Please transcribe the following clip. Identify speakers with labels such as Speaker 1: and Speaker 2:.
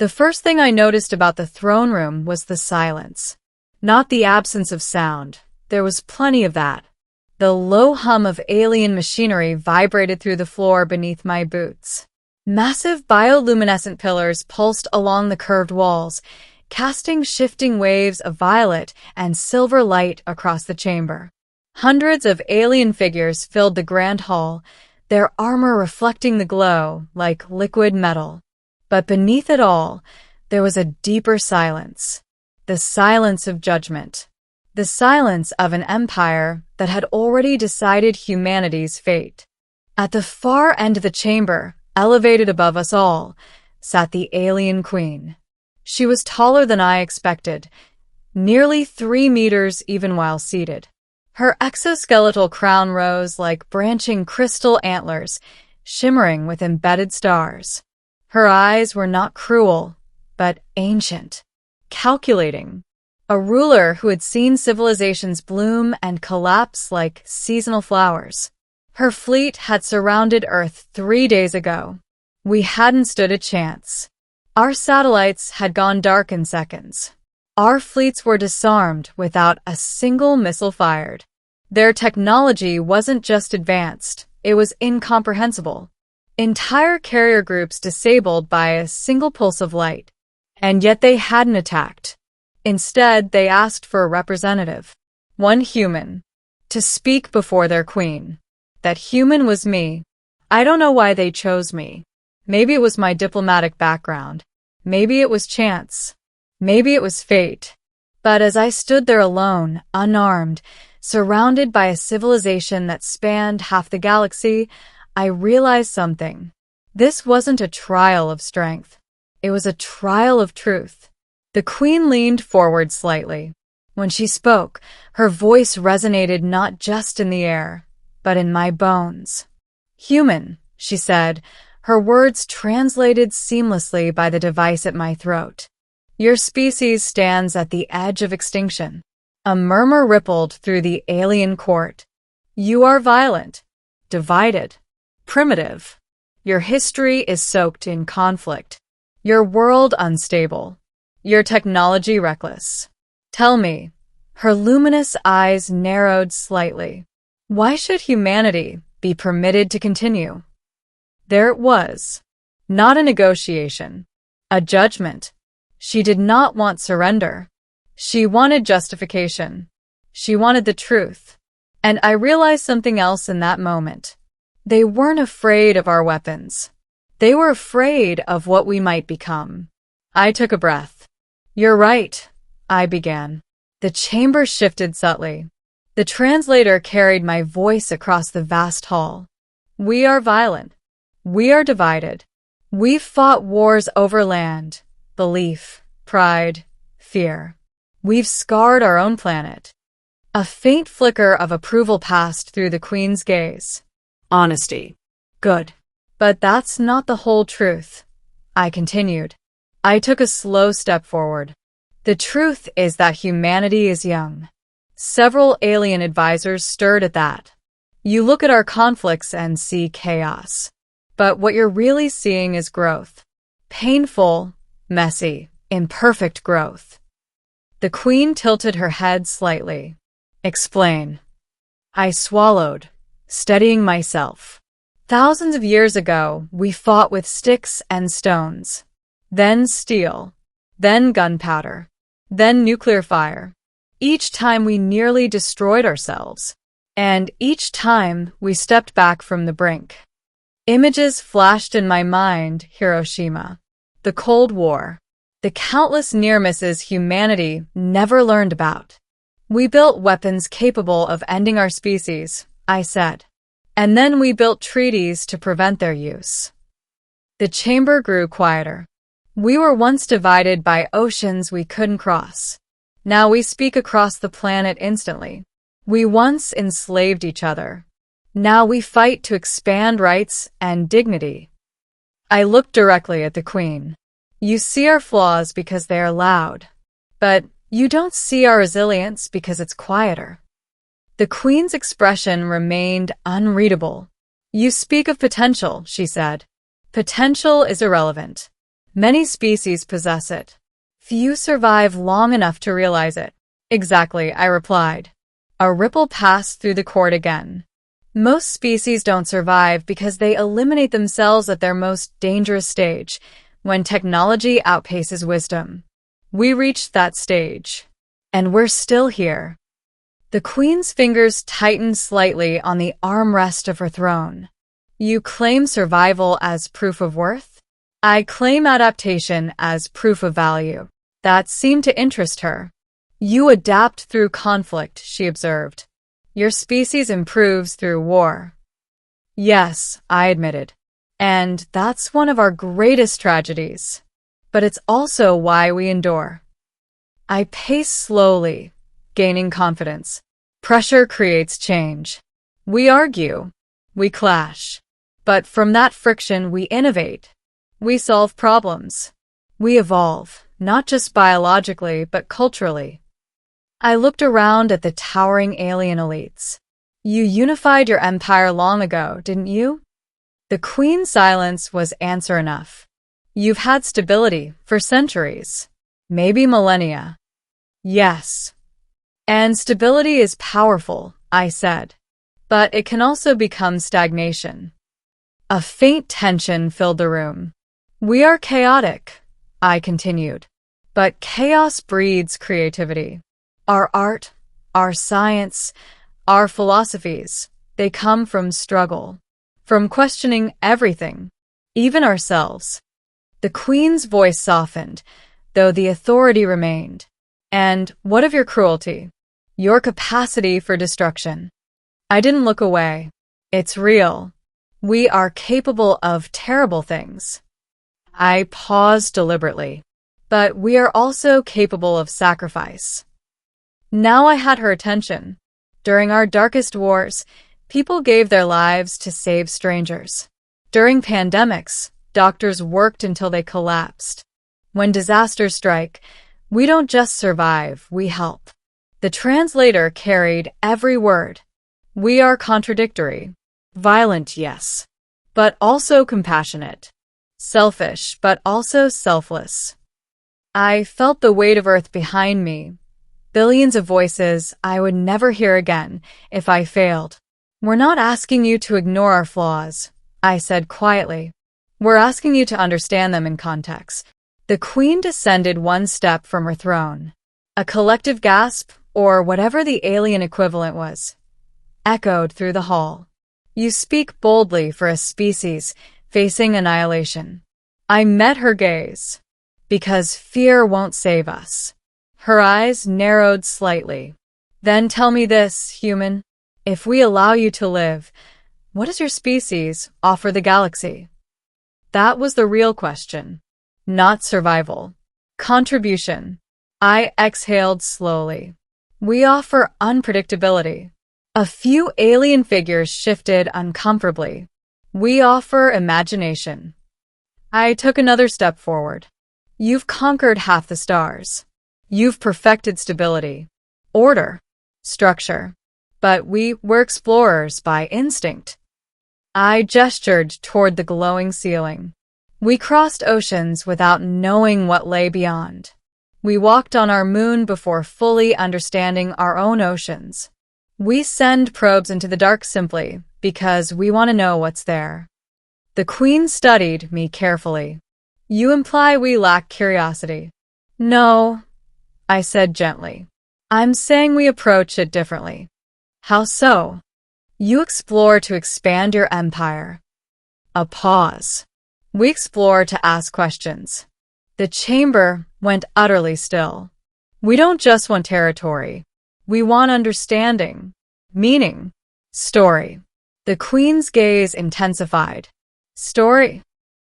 Speaker 1: The first thing I noticed about the throne room was the silence. Not the absence of sound. There was plenty of that. The low hum of alien machinery vibrated through the floor beneath my boots. Massive bioluminescent pillars pulsed along the curved walls, casting shifting waves of violet and silver light across the chamber. Hundreds of alien figures filled the grand hall, their armor reflecting the glow like liquid metal. But beneath it all, there was a deeper silence. The silence of judgment. The silence of an empire that had already decided humanity's fate. At the far end of the chamber, elevated above us all, sat the alien queen. She was taller than I expected, nearly 3 meters even while seated. Her exoskeletal crown rose like branching crystal antlers, shimmering with embedded stars. Her eyes were not cruel, but ancient, calculating. A ruler who had seen civilizations bloom and collapse like seasonal flowers. Her fleet had surrounded Earth 3 days ago. We hadn't stood a chance. Our satellites had gone dark in seconds. Our fleets were disarmed without a single missile fired. Their technology wasn't just advanced, it was incomprehensible. Entire carrier groups disabled by a single pulse of light. And yet they hadn't attacked. Instead, they asked for a representative. One human. To speak before their queen. That human was me. I don't know why they chose me. Maybe it was my diplomatic background. Maybe it was chance. Maybe it was fate. But as I stood there alone, unarmed, surrounded by a civilization that spanned half the galaxy, I realized something. This wasn't a trial of strength. It was a trial of truth. The queen leaned forward slightly. When she spoke, her voice resonated not just in the air, but in my bones. Human, she said, her words translated seamlessly by the device at my throat. Your species stands at the edge of extinction. A murmur rippled through the alien court. You are violent, divided, primitive. Your history is soaked in conflict. Your world unstable. Your technology reckless. Tell me, her luminous eyes narrowed slightly. Why should humanity be permitted to continue? There it was. Not a negotiation. A judgment. She did not want surrender. She wanted justification. She wanted the truth. And I realized something else in that moment. They weren't afraid of our weapons. They were afraid of what we might become. I took a breath. You're right, I began. The chamber shifted subtly. The translator carried my voice across the vast hall. We are violent. We are divided. We've fought wars over land, belief, pride, fear. We've scarred our own planet. A faint flicker of approval passed through the queen's gaze. Honesty. Good. But that's not the whole truth. I continued. I took a slow step forward. The truth is that humanity is young. Several alien advisors stirred at that. You look at our conflicts and see chaos. But what you're really seeing is growth. Painful, messy, imperfect growth. The queen tilted her head slightly. Explain. I swallowed, steadying myself. Thousands of years ago, we fought with sticks and stones. Then steel. Then gunpowder. Then nuclear fire. Each time we nearly destroyed ourselves. And each time we stepped back from the brink. Images flashed in my mind: Hiroshima, the Cold War, the countless near misses humanity never learned about. We built weapons capable of ending our species, I said. And then we built treaties to prevent their use. The chamber grew quieter. We were once divided by oceans we couldn't cross. Now we speak across the planet instantly. We once enslaved each other. Now we fight to expand rights and dignity. I looked directly at the queen. You see our flaws because they are loud. But you don't see our resilience because it's quieter. The queen's expression remained unreadable. You speak of potential, she said. Potential is irrelevant. Many species possess it. Few survive long enough to realize it. Exactly, I replied. A ripple passed through the court again. Most species don't survive because they eliminate themselves at their most dangerous stage, when technology outpaces wisdom. We reached that stage. And we're still here. The Queen's fingers tightened slightly on the armrest of her throne. You claim survival as proof of worth? I claim adaptation as proof of value. That seemed to interest her. You adapt through conflict, she observed. Your species improves through war. Yes, I admitted. And that's one of our greatest tragedies. But it's also why we endure. I pace slowly, gaining confidence. Pressure creates change. We argue. We clash. But from that friction, we innovate. We solve problems. We evolve, not just biologically, but culturally. I looked around at the towering alien elites. You unified your empire long ago, didn't you? The Queen's silence was answer enough. You've had stability for centuries, maybe millennia. Yes. And stability is powerful, I said. But it can also become stagnation. A faint tension filled the room. We are chaotic, I continued. But chaos breeds creativity. Our art, our science, our philosophies, they come from struggle, from questioning everything, even ourselves. The Queen's voice softened, though the authority remained. And what of your cruelty? Your capacity for destruction? I didn't look away. It's real. We are capable of terrible things. I paused deliberately. But we are also capable of sacrifice. Now I had her attention. During our darkest wars, people gave their lives to save strangers. During pandemics, doctors worked until they collapsed. When disasters strike, we don't just survive, we help. The translator carried every word. We are contradictory. Violent, yes, but also compassionate. Selfish, but also selfless. I felt the weight of Earth behind me. Billions of voices I would never hear again if I failed. We're not asking you to ignore our flaws, I said quietly. We're asking you to understand them in context. The Queen descended one step from her throne. A collective gasp, or whatever the alien equivalent was, echoed through the hall. You speak boldly for a species facing annihilation. I met her gaze. Because fear won't save us. Her eyes narrowed slightly. Then tell me this, human. If we allow you to live, what does your species offer the galaxy? That was the real question. Not survival. Contribution. I exhaled slowly. We offer unpredictability. A few alien figures shifted uncomfortably. We offer imagination. I took another step forward. You've conquered half the stars. You've perfected stability, order, structure. But we're explorers by instinct. I gestured toward the glowing ceiling. We crossed oceans without knowing what lay beyond. We walked on our moon before fully understanding our own oceans. We send probes into the dark simply because we want to know what's there. The Queen studied me carefully. You imply we lack curiosity. No, I said gently. I'm saying we approach it differently. How so? You explore to expand your empire. A pause. We explore to ask questions. The chamber went utterly still. We don't just want territory. We want understanding, meaning, story. The Queen's gaze intensified. Story.